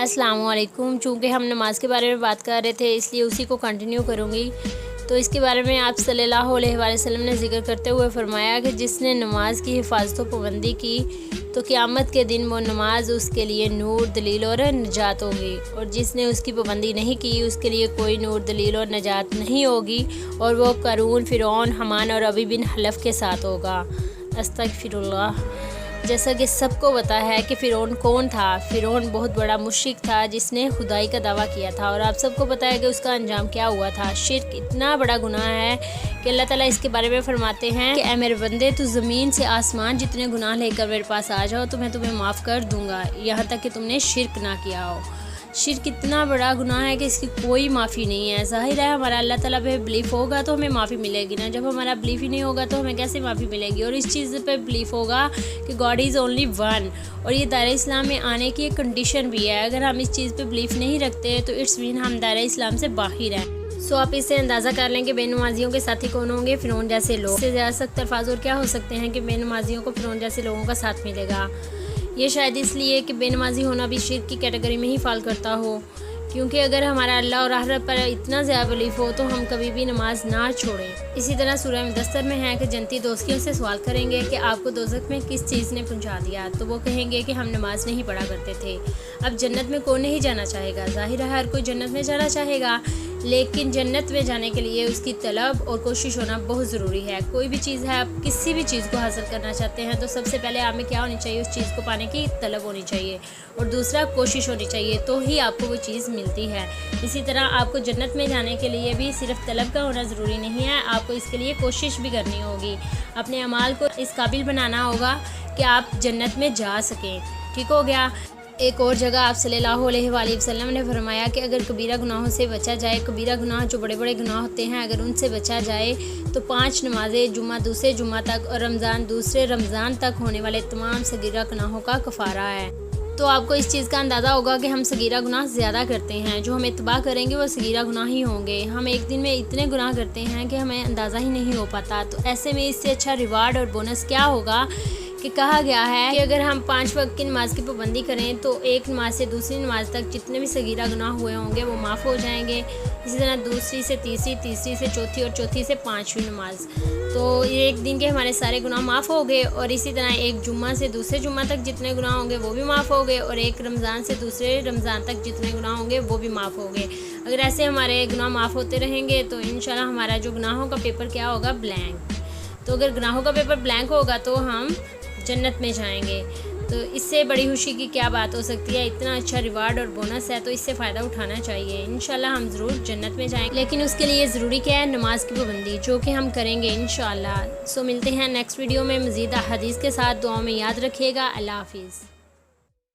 अस्सलामुअलैकुम। चूँकि हम नमाज़ के बारे में बात कर रहे थे इसलिए उसी को कंटिन्यू करूँगी। तो इसके बारे में आप सल्लल्लाहु अलैहि वसल्लम ने ज़िक्र करते हुए फ़रमाया कि जिसने नमाज की हिफाजत व पाबंदी की तो क़यामत के दिन वो नमाज उसके लिए नूर, दलील और नजात होगी, और जिसने उसकी पाबंदी नहीं की उसके लिए कोई नूर, दलील और नजात नहीं होगी, और वो क़ारून, फ़िरौन, हामान और अबी बिन हलफ़ के साथ होगा। अस्तग़फिरुल्लाह। जैसा कि सबको पता है कि फ़िरौन कौन था। फ़िरौन बहुत बड़ा मुश्रिक था जिसने खुदाई का दावा किया था, और आप सबको पता है कि उसका अंजाम क्या हुआ था। शिर्क इतना बड़ा गुनाह है कि अल्लाह ताला इसके बारे में फरमाते हैं कि ऐ मेरे बंदे, तू ज़मीन से आसमान जितने गुनाह लेकर मेरे पास आ जाओ तो मैं तुम्हें माफ़ कर दूँगा, यहाँ तक कि तुमने शिर्क ना किया हो। शिर्क इतना बड़ा गुनाह है कि इसकी कोई माफ़ी नहीं है। ज़ाहिर है हमारा अल्लाह ताला पे बिलीफ होगा तो हमें माफ़ी मिलेगी ना, जब हमारा बिलीफ ही नहीं होगा तो हमें कैसे माफ़ी मिलेगी। और इस चीज़ पे बिलीफ होगा कि गॉड इज़ ओनली वन, और ये दायरा इस्लाम में आने की एक कंडीशन भी है। अगर हम इस चीज़ पे बिलीफ नहीं रखते तो इट्स मीन हम दायरा इस्लाम से बाहर हैं। सो आप इससे अंदाज़ा कर लें कि बेनमाजियों के साथी कौन होंगे, फ़िरौन जैसे लोग। इससे ज़्यादा सख्त अल्फाज और क्या हो सकते हैं कि बेनमाजियों को फ़िरौन जैसे लोगों का साथ मिलेगा। ये शायद इसलिए कि बेनमाजी होना भी शिर्क की कैटेगरी में ही फ़ॉल करता हो, क्योंकि अगर हमारा अल्लाह और आखिरत पर इतना ज़्यादा बिलीफ हो तो हम कभी भी नमाज ना छोड़ें। इसी तरह सूरह मुदस्सर में है कि जन्नती दोस्तियों से सवाल करेंगे कि आपको दोज़ख में किस चीज़ ने पहुंचा दिया, तो वो कहेंगे कि हम नमाज नहीं पढ़ा करते थे। अब जन्नत में कौन नहीं जाना चाहेगा? ज़ाहिर है हर कोई जन्नत में जाना चाहेगा, लेकिन जन्नत में जाने के लिए उसकी तलब और कोशिश होना बहुत ज़रूरी है। कोई भी चीज़ है, आप किसी भी चीज़ को हासिल करना चाहते हैं तो सबसे पहले आप में क्या होनी चाहिए? उस चीज़ को पाने की तलब होनी चाहिए, और दूसरा कोशिश होनी चाहिए, तो ही आपको वो चीज़ मिलती है। इसी तरह आपको जन्नत में जाने के लिए भी सिर्फ तलब का होना ज़रूरी नहीं है, आपको इसके लिए कोशिश भी करनी होगी। अपने अमाल को इस काबिल बनाना होगा कि आप जन्नत में जा सकें। ठीक हो गया। एक और जगह आप सल्लल्लाहु अलैहि वसल्लम ने फरमाया कि अगर कबीरा गुनाहों से बचा जाए, कबीरा गुनाह जो बड़े बड़े गुनाह होते हैं, अगर उनसे बचा जाए तो 5 नमाज़ें, जुम्मा दूसरे जुम्मा तक और रमज़ान दूसरे रमज़ान तक होने वाले तमाम सगीरा गुनाहों का कफ़ारा है। तो आपको इस चीज़ का अंदाज़ा होगा कि हम सगीरा गुनाह ज़्यादा करते हैं, जो हमें तबाह करेंगे वो सगीरा गुनाह ही होंगे। हम एक दिन में इतने गुनाह करते हैं कि हमें अंदाज़ा ही नहीं हो पाता। तो ऐसे में इससे अच्छा रिवार्ड और बोनस क्या होगा कि कहा गया है कि अगर हम 5 वक्त की नमाज की पाबंदी करें तो एक नमाज से दूसरी नमाज तक जितने भी सगीरा गुनाह हुए होंगे वो माफ़ हो जाएंगे। इसी तरह दूसरी से तीसरी, तीसरी से चौथी और चौथी से 5वीं नमाज, तो एक दिन के हमारे सारे गुनाह माफ़ हो गए। और इसी तरह एक जुम्मा से दूसरे जुम्मा तक जितने गुनाह होंगे वो भी माफ़ हो गए, और एक रमज़ान से दूसरे रमज़ान तक जितने गुनाह होंगे वो भी माफ़ हो गए। अगर ऐसे हमारे गुनाह माफ़ होते रहेंगे तो इंशाल्लाह हमारा जो गुनाहों का पेपर क्या होगा? ब्लैंक। तो अगर गुनाहों का पेपर ब्लैंक होगा तो हम जन्नत में जाएंगे। तो इससे बड़ी खुशी की क्या बात हो सकती है? इतना अच्छा रिवार्ड और बोनस है तो इससे फ़ायदा उठाना चाहिए। इंशाल्लाह हम ज़रूर जन्नत में जाएंगे, लेकिन उसके लिए ज़रूरी क्या है? नमाज की पाबंदी, जो कि हम करेंगे इंशाल्लाह। सो मिलते हैं नेक्स्ट वीडियो में मज़ीद हदीस के साथ। दुआ में याद रखिएगा। अल्लाह हाफिज़।